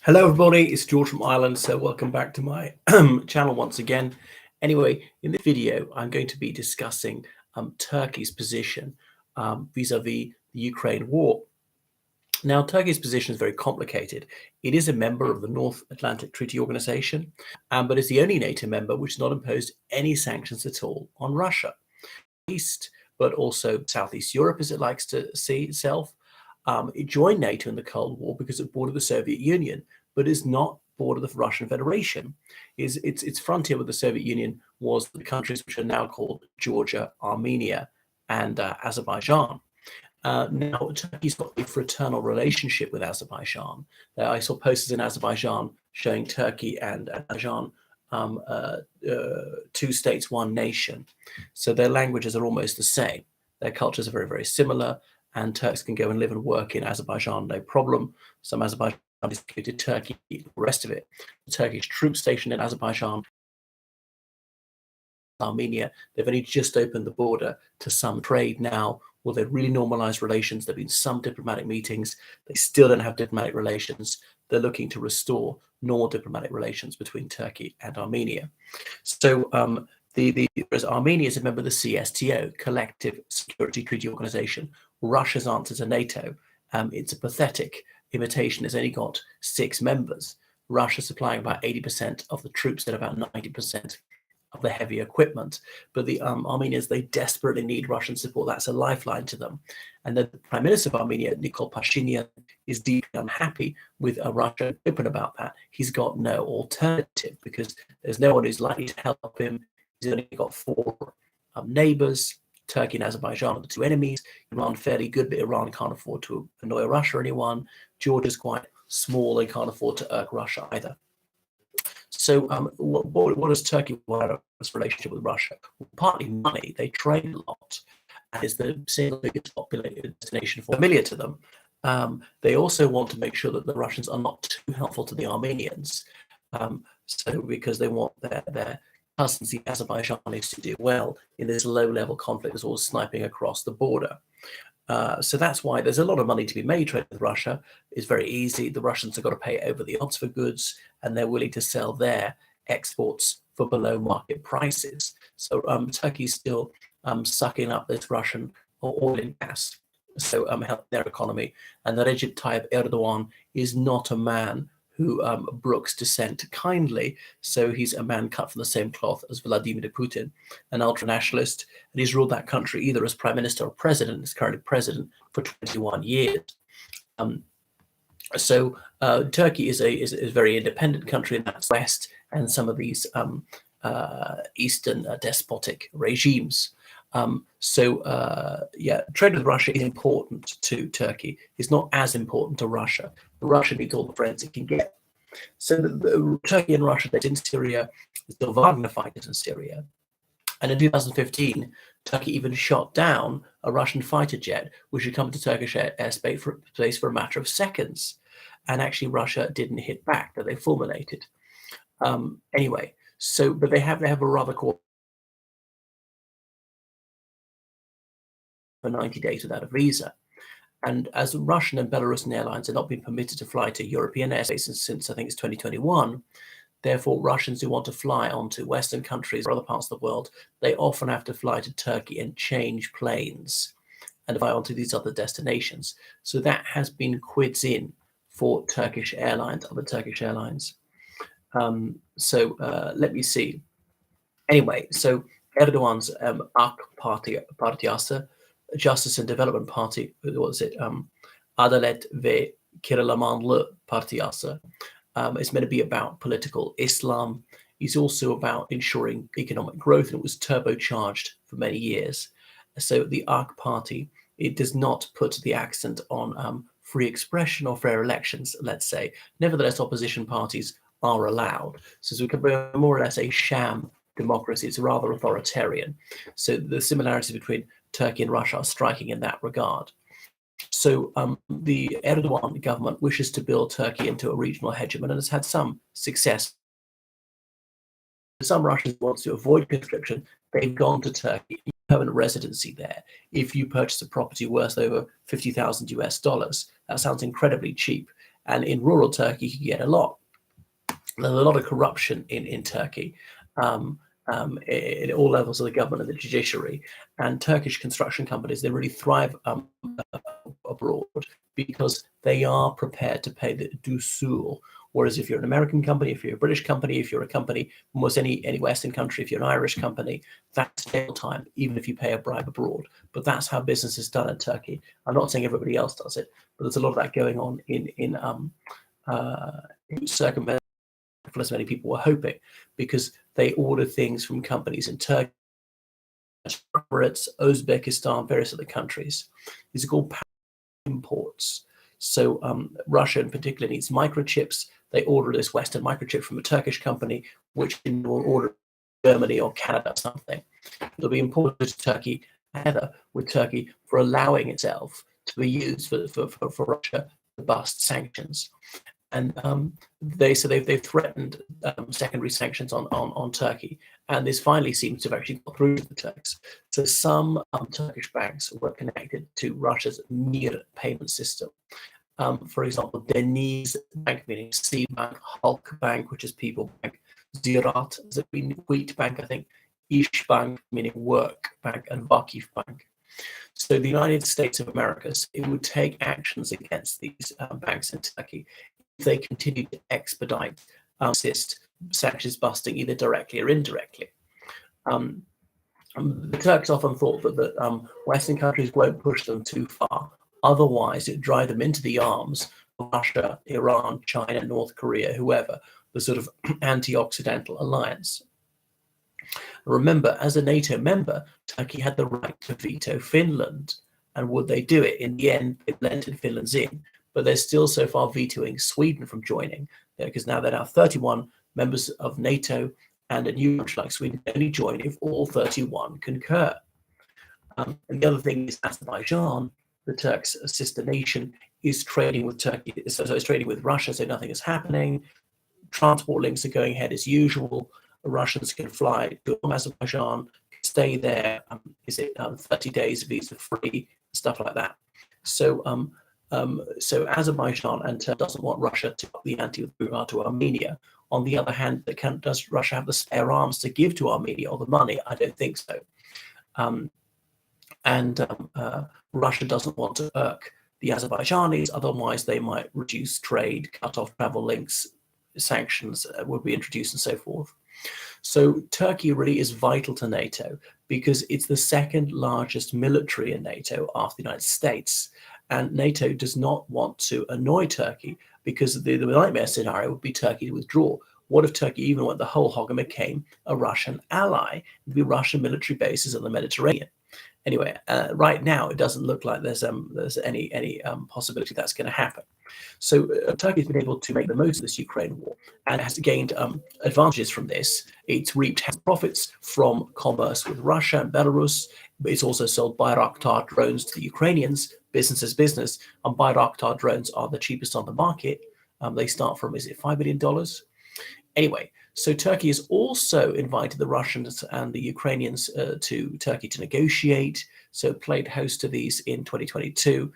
Hello, everybody. It's George from Ireland. So, welcome back to my channel once again. Anyway, in this video, I'm going to be discussing Turkey's position vis-a-vis the Ukraine war. Now, Turkey's position is very complicated. It is a member of the North Atlantic Treaty Organization, but it's the only NATO member which has not imposed any sanctions at all on Russia. East, but also Southeast Europe, as it likes to see itself. It joined NATO in the Cold War because it bordered the Soviet Union, but is not bordered the Russian Federation. Its frontier with the Soviet Union was the countries which are now called Georgia, Armenia, and Azerbaijan. Now, Turkey's got a fraternal relationship with Azerbaijan. I saw posters in Azerbaijan showing Turkey and Azerbaijan, two states, one nation. So their languages are almost the same. Their cultures are very, very similar, and Turks can go and live and work in Azerbaijan, no problem. Some Azerbaijanis go to Turkey, the rest of it. The Turkish troops stationed in Azerbaijan, Armenia, they've only just opened the border to some trade now. Will they really normalize relations? There have been some diplomatic meetings. They still don't have diplomatic relations. They're looking to restore normal diplomatic relations between Turkey and Armenia. So Armenia is a member of the CSTO, Collective Security Treaty Organization. Russia's answer to NATO. It's a pathetic imitation. It's only got 6 members. Russia supplying about 80% of the troops and about 90% of the heavy equipment. But the Armenians, they desperately need Russian support. That's a lifeline to them. And the Prime Minister of Armenia, Nikol Pashinyan, is deeply unhappy with Russia, open about that. He's got no alternative because there's no one who's likely to help him. He's only got 4 neighbors. Turkey and Azerbaijan are the 2 enemies. Iran fairly good, but Iran can't afford to annoy Russia or anyone. Georgia's quite small. They can't afford to irk Russia either. So what does Turkey want out of this relationship with Russia? Well, partly money. They trade a lot, and is the single biggest populated destination familiar to them. They also want to make sure that the Russians are not too helpful to the Armenians, because they want their cousins, the Azerbaijanis, to do well in this low-level conflict that's all sniping across the border. So that's why there's a lot of money to be made trading with Russia. It's very easy. The Russians have got to pay over the odds for goods, and they're willing to sell their exports for below market prices. So Turkey's still sucking up this Russian oil and gas, so help their economy. And that Recep Tayyip Erdogan is not a man who brooks dissent kindly. So he's a man cut from the same cloth as Vladimir Putin, an ultra-nationalist, and he's ruled that country either as prime minister or president. He's currently president for 21 years. Turkey is a very independent country in that west, and some of these eastern despotic regimes. Trade with Russia is important to Turkey. It's not as important to Russia. Russia needs all the friends it can get. So Turkey and Russia, they're in Syria, the Wagner fighters in Syria. And in 2015, Turkey even shot down a Russian fighter jet, which had come to Turkish airspace for a matter of seconds. And actually, Russia didn't hit back, that they fulminated. But they have a rather core for 90 days without a visa. And as Russian and Belarusian airlines have not been permitted to fly to European airspace since I think it's 2021, therefore Russians who want to fly onto Western countries or other parts of the world, they often have to fly to Turkey and change planes and fly onto these other destinations. So that has been quids in for Turkish airlines, other Turkish airlines. Let me see. Anyway, so Erdogan's AK Partiyası, Justice and Development Party, Adalet ve Kiralamanlı Partiyası. It's meant to be about political Islam. He's also about ensuring economic growth, and it was turbocharged for many years. So the AK Party, it does not put the accent on free expression or fair elections, let's say. Nevertheless, opposition parties are allowed. So it's more or less a sham democracy. It's rather authoritarian. So the similarities between Turkey and Russia are striking in that regard. So the Erdogan government wishes to build Turkey into a regional hegemon and has had some success. Some Russians want to avoid conscription. They've gone to Turkey, permanent residency there. If you purchase a property worth over $50,000 US, that sounds incredibly cheap. And in rural Turkey, you get a lot. There's a lot of corruption in Turkey. At all levels of the government and the judiciary, and Turkish construction companies, they really thrive abroad because they are prepared to pay the dusul. Whereas if you're an American company, if you're a British company, if you're a company, almost any Western country, if you're an Irish company, that's jail time, even if you pay a bribe abroad. But that's how business is done in Turkey. I'm not saying everybody else does it, but there's a lot of that going on in circumventing as many people were hoping, because they order things from companies in Turkey, Uzbekistan, various other countries. These are called imports. So Russia in particular needs microchips. They order this Western microchip from a Turkish company, which will order Germany or Canada or something. It'll be imported to Turkey, together with Turkey, for allowing itself to be used for Russia to bust sanctions. And they've threatened secondary sanctions on Turkey, and this finally seems to have actually got through to the Turks. So some Turkish banks were connected to Russia's Mir payment system. For example, Deniz Bank, meaning Sea Bank, Halk Bank, which is People Bank, Ziraat, Wheat Bank, I think, Ish Bank, meaning Work Bank, and Vakif Bank. So the United States of America, it would take actions against these banks in Turkey if they continue to expedite, assist sanctions busting either directly or indirectly. The Turks often thought that Western countries won't push them too far. Otherwise, it drive them into the arms of Russia, Iran, China, North Korea, whoever, the sort of anti-Occidental alliance. Remember, as a NATO member, Turkey had the right to veto Finland. And would they do it? In the end, they blended Finland's in, but they're still so far vetoing Sweden from joining, because now they're now 31 members of NATO, and a new country like Sweden can only join if all 31 concur. And the other thing is Azerbaijan, the Turks' sister nation, is trading with Turkey. So it's trading with Russia, so nothing is happening. Transport links are going ahead as usual. The Russians can fly to Azerbaijan, stay there, 30 days visa free, stuff like that. So Azerbaijan and Turkey doesn't want Russia to up the ante with regard to Armenia. On the other hand, does Russia have the spare arms to give to Armenia, or the money? I don't think so. Russia doesn't want to irk the Azerbaijanis, otherwise they might reduce trade, cut off travel links, sanctions would be introduced, and so forth. So Turkey really is vital to NATO because it's the second largest military in NATO after the United States. And NATO does not want to annoy Turkey, because the nightmare scenario would be Turkey to withdraw. What if Turkey even went the whole hog and became a Russian ally? There'd be Russian military bases in the Mediterranean. Anyway, right now it doesn't look like there's any possibility that's going to happen. So Turkey's been able to make the most of this Ukraine war and has gained advantages from this. It's reaped profits from commerce with Russia and Belarus. But it's also sold Bayraktar drones to the Ukrainians. Business is business, and Bayraktar drones are the cheapest on the market. They start from, is it $5 billion? Anyway, so Turkey has also invited the Russians and the Ukrainians to Turkey to negotiate, so played host to these in 2022.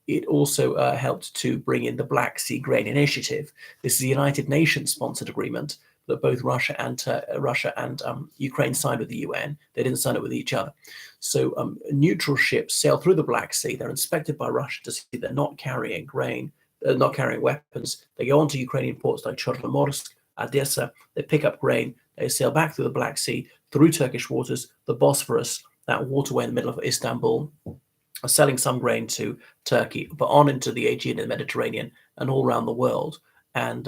It also helped to bring in the Black Sea Grain Initiative. This is a United Nations sponsored agreement that both Russia and Ukraine signed with the UN. They didn't sign it with each other. So neutral ships sail through the Black Sea. They're inspected by Russia to see they're not carrying grain, not carrying weapons. They go on to Ukrainian ports like Chornomorsk, Odessa. They pick up grain. They sail back through the Black Sea, through Turkish waters, the Bosphorus, that waterway in the middle of Istanbul, selling some grain to Turkey, but on into the Aegean and Mediterranean and all around the world, and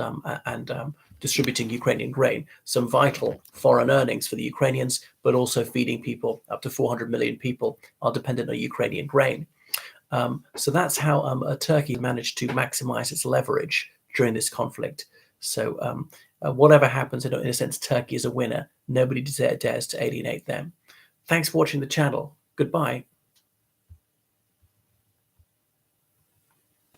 distributing Ukrainian grain. Some vital foreign earnings for the Ukrainians, but also feeding people. Up to 400 million people are dependent on Ukrainian grain. So that's how Turkey managed to maximize its leverage during this conflict. So whatever happens, in a sense, Turkey is a winner. Nobody dares to alienate them. Thanks for watching the channel. Goodbye.